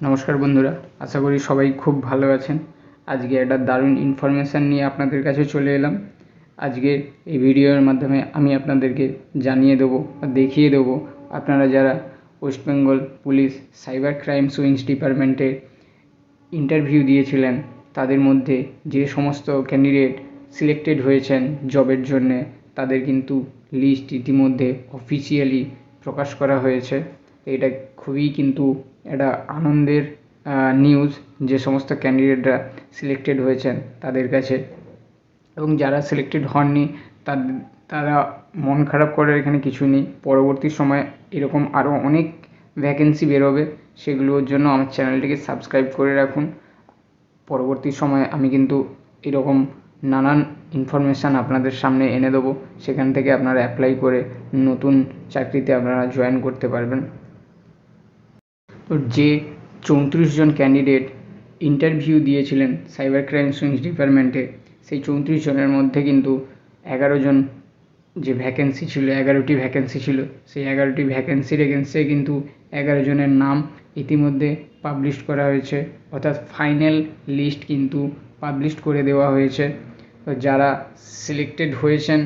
নমস্কার বন্ধুরা, আশা করি সবাই খুব ভালো আছেন। আজকে একটা দারুণ ইনফরমেশান নিয়ে আপনাদের কাছে চলে এলাম। আজকে এই ভিডিওর মাধ্যমে আমি আপনাদেরকে জানিয়ে দেবো বা দেখিয়ে দেবো আপনারা যারা West Bengal police cyber crimes wings ডিপার্টমেন্টে ইন্টারভিউ দিয়েছিলেন, তাদের মধ্যে যে সমস্ত ক্যান্ডিডেট সিলেক্টেড হয়েছেন জবের জন্যে, তাদের কিন্তু লিস্ট ইতিমধ্যে অফিসিয়ালি প্রকাশ করা হয়েছে। এটা খুবই কিন্তু একটা আনন্দের নিউজ যে সমস্ত ক্যান্ডিডেটরা সিলেক্টেড হয়েছেন তাদের কাছে, এবং যারা সিলেক্টেড হননি তারা মন খারাপ করার এখানে কিছু নেই। পরবর্তী সময়ে এরকম আরও অনেক ভ্যাকেন্সি বেরোবে, সেগুলোর জন্য আমার চ্যানেলটিকে সাবস্ক্রাইব করে রাখুন। পরবর্তী সময়ে আমি কিন্তু এরকম নানান ইনফরমেশান আপনাদের সামনে এনে দেবো, সেখান থেকে আপনারা অ্যাপ্লাই করে নতুন চাকরিতে আপনারা জয়েন করতে পারবেন। তো যে 34 জন ক্যান্ডিডেট ইন্টারভিউ দিয়েছিলেন সাইবার ক্রাইমস উইংস ডিপার্টমেন্টে, সেই 34 জনের মধ্যে কিন্তু 11 জন যে ভ্যাকেন্সি ছিল, 11টি ভ্যাকেন্সি ছিল, সেই 11টি ভ্যাকেন্সির এগেনস্টে কিন্তু 11 জনের নাম ইতিমধ্যে পাবলিশ করা হয়েছে, অর্থাৎ ফাইনাল লিস্ট কিন্তু পাবলিশ করে দেওয়া হয়েছে। তো যারা সিলেক্টেড হয়েছেন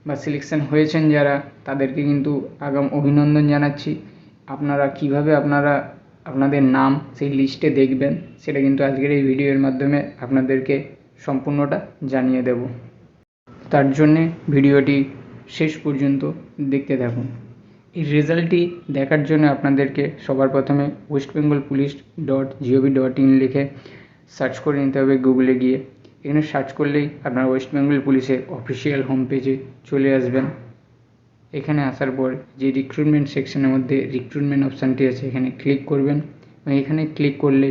বা সিলেকশন হয়েছেন যারা, তাদেরকে কিন্তু আগাম অভিনন্দন জানাচ্ছি। আপনারা কিভাবে আপনাদের নাম সেই লিস্টে দেখবেন, সেটা কিন্তু আজকের এই ভিডিওর মাধ্যমে আপনাদেরকে সম্পূর্ণটা জানিয়ে দেব। তার জন্যে ভিডিওটি শেষ পর্যন্ত দেখতে থাকুন। এই রেজাল্টটি দেখার জন্য আপনাদেরকে সবার প্রথমে westbengalpolice.gov.in লিখে সার্চ করে নিতে হবে গুগলে গিয়ে। এখানে সার্চ করলেই আপনারা ওয়েস্ট বেঙ্গল পুলিশের অফিসিয়াল হোম পেজে চলে আসবেন। এখানে আসার পর যে রিক্রুটমেন্ট সেকশনের মধ্যে রিক্রুটমেন্ট অপশানটি আছে, এখানে ক্লিক করবেন এবং এখানে ক্লিক করলে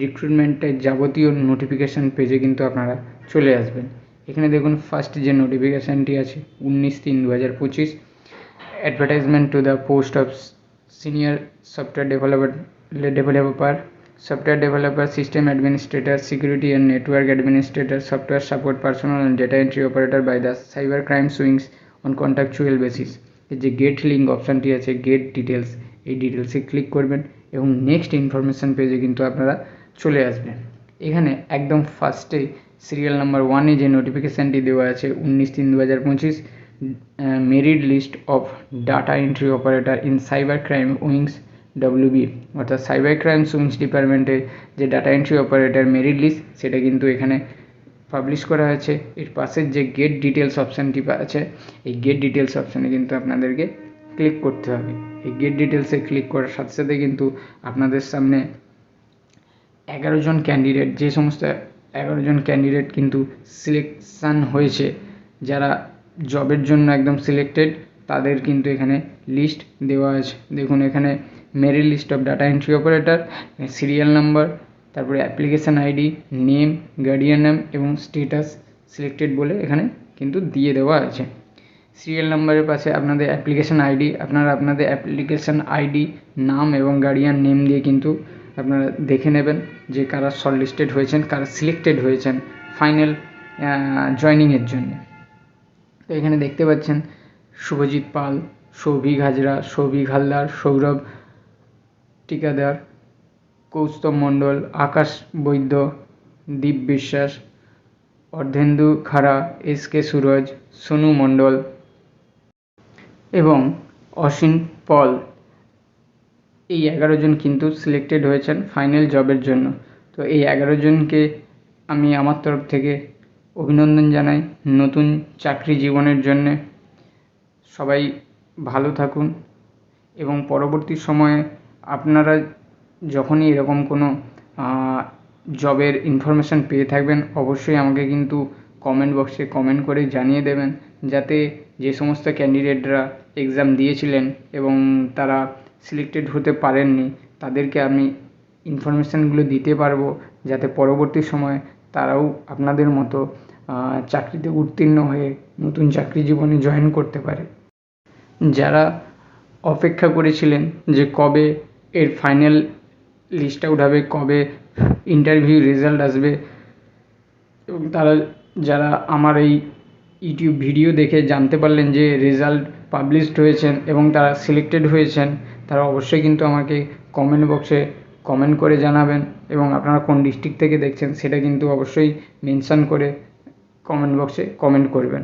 রিক্রুটমেন্টের যাবতীয় নোটিফিকেশান পেজে কিন্তু আপনারা চলে আসবেন। এখানে দেখুন ফার্স্ট যে নোটিফিকেশানটি আছে 19/3/2025, advertisement to the post of senior software developer, system administrator, security and network administrator, software support personal and data entry operator by the cyber crimes wings on contractual basis. এর যে গেট লিঙ্ক অপশানটি আছে, gate details, এই ডিটেলসে click করবেন এবং next information পেজে কিন্তু আপনারা চলে আসবেন। এখানে একদম ফার্স্টে সিরিয়াল নাম্বার 1-এ যে নোটিফিকেশানটি দেওয়া আছে 19/3/2025, merit list of data entry operator in cyber crime wings WB, অর্থাৎ সাইবার ক্রাইমস উইংস ডিপার্টমেন্টে যে data entry operator merit list, সেটা কিন্তু এখানে পাবলিশ করা হয়েছে। এর পাশের যে গেট ডিটেলস অপশানটি আছে, এই গেট ডিটেলস অপশানে কিন্তু আপনাদেরকে ক্লিক করতে হবে। এই গেট ডিটেলসে ক্লিক করার সাথে সাথে কিন্তু আপনাদের সামনে 11 জন ক্যান্ডিডেট, যে সমস্ত 11 জন ক্যান্ডিডেট কিন্তু সিলেকশান হয়েছে, যারা জবের জন্য একদম সিলেক্টেড, তাদের কিন্তু এখানে লিস্ট দেওয়া আছে। দেখুন এখানে merit list of data entry operator, serial number, তারপরে application ID, name, guardian name এবং স্টেটাস সিলেক্টেড বলে এখানে কিন্তু দিয়ে দেওয়া আছে। সিরিয়াল নাম্বারের পাশে আপনাদের অ্যাপ্লিকেশান আইডি, আপনারা আপনাদের অ্যাপ্লিকেশান আইডি, নাম এবং গার্ডিয়ান নেম দিয়ে কিন্তু আপনারা দেখে নেবেন যে কারা শর্টলিস্টেড হয়েছেন, কারা সিলেক্টেড হয়েছেন ফাইনাল জয়নিংয়ের জন্য। তো এখানে দেখতে পাচ্ছেন শুভজিৎ পাল, সৌভিক হাজরা, সৌভিক হালদার, সৌরভ টিকাদার, কৌস্তব মণ্ডল, আকাশ বৈদ্য, দীপ বিশ্বাস, অর্ধেন্দু খাড়া, SK সুরজ, সোনু মণ্ডল এবং অসীম পল, এই 11 জন কিন্তু সিলেক্টেড হয়েছেন ফাইনাল জবের জন্য। তো এই 11 জনকে আমি আমার তরফ থেকে অভিনন্দন জানাই নতুন চাকরি জীবনের জন্যে। সবাই ভালো থাকুন এবং পরবর্তী সময়ে আপনারা যখনই এরকম কোনো জবের ইনফরমেশান পেয়ে থাকবেন, অবশ্যই আমাকে কিন্তু কমেন্ট বক্সে কমেন্ট করে জানিয়ে দেবেন, যাতে যে সমস্ত ক্যান্ডিডেটরা এক্সাম দিয়েছিলেন এবং তারা সিলেক্টেড হতে পারেননি, তাদেরকে আমি ইনফরমেশানগুলো দিতে পারবো, যাতে পরবর্তী সময়ে তারাও আপনাদের মতো চাকরিতে উত্তীর্ণ হয়ে নতুন চাকরি জীবনে জয়েন করতে পারে। যারা অপেক্ষা করেছিলেন যে কবে এর ফাইনাল লিস্ট আউট হবে, কবে ইন্টারভিউ রেজাল্ট আসবে, এবং যারা আমার এই ইউটিউব ভিডিও দেখে জানতে পারলেন যে রেজাল্ট পাবলিশড হয়েছেন এবং তারা সিলেক্টেড হয়েছেন, তারা অবশ্যই কিন্তু আমাকে কমেন্ট বক্সে কমেন্ট করে জানাবেন এবং আপনারা কোন ডিস্ট্রিক্ট থেকে দেখছেন সেটা কিন্তু অবশ্যই মেনশান করে কমেন্ট বক্সে কমেন্ট করবেন।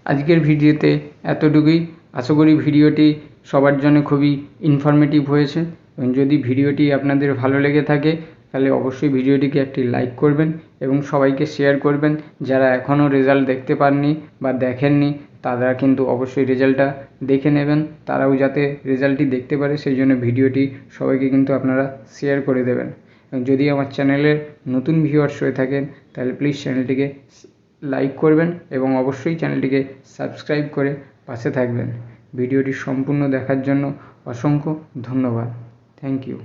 আজকের ভিডিওতে এতটুকুই। আশা করি ভিডিওটি সবার জন্য খুবই ইনফরমেটিভ হয়েছে এবং যদি ভিডিওটি আপনাদের ভালো লেগে থাকে তাহলে অবশ্যই ভিডিওটিকে একটি লাইক করবেন এবং সবাইকে শেয়ার করবেন। যারা এখনও রেজাল্ট দেখতে পাননি বা দেখেননি তারা কিন্তু অবশ্যই রেজাল্টটা দেখে নেবেন, তারাও যাতে রেজাল্টটি দেখতে পারে সেই জন্য ভিডিওটি সবাইকে কিন্তু আপনারা শেয়ার করে দেবেন। এবং যদি আমার চ্যানেলের নতুন ভিউয়ার্স হয়ে থাকেন তাহলে প্লিজ চ্যানেলটিকে লাইক করবেন এবং অবশ্যই চ্যানেলটিকে সাবস্ক্রাইব করে পাশে থাকবেন। ভিডিওটি সম্পূর্ণ দেখার জন্য অসংখ্য ধন্যবাদ। Thank you.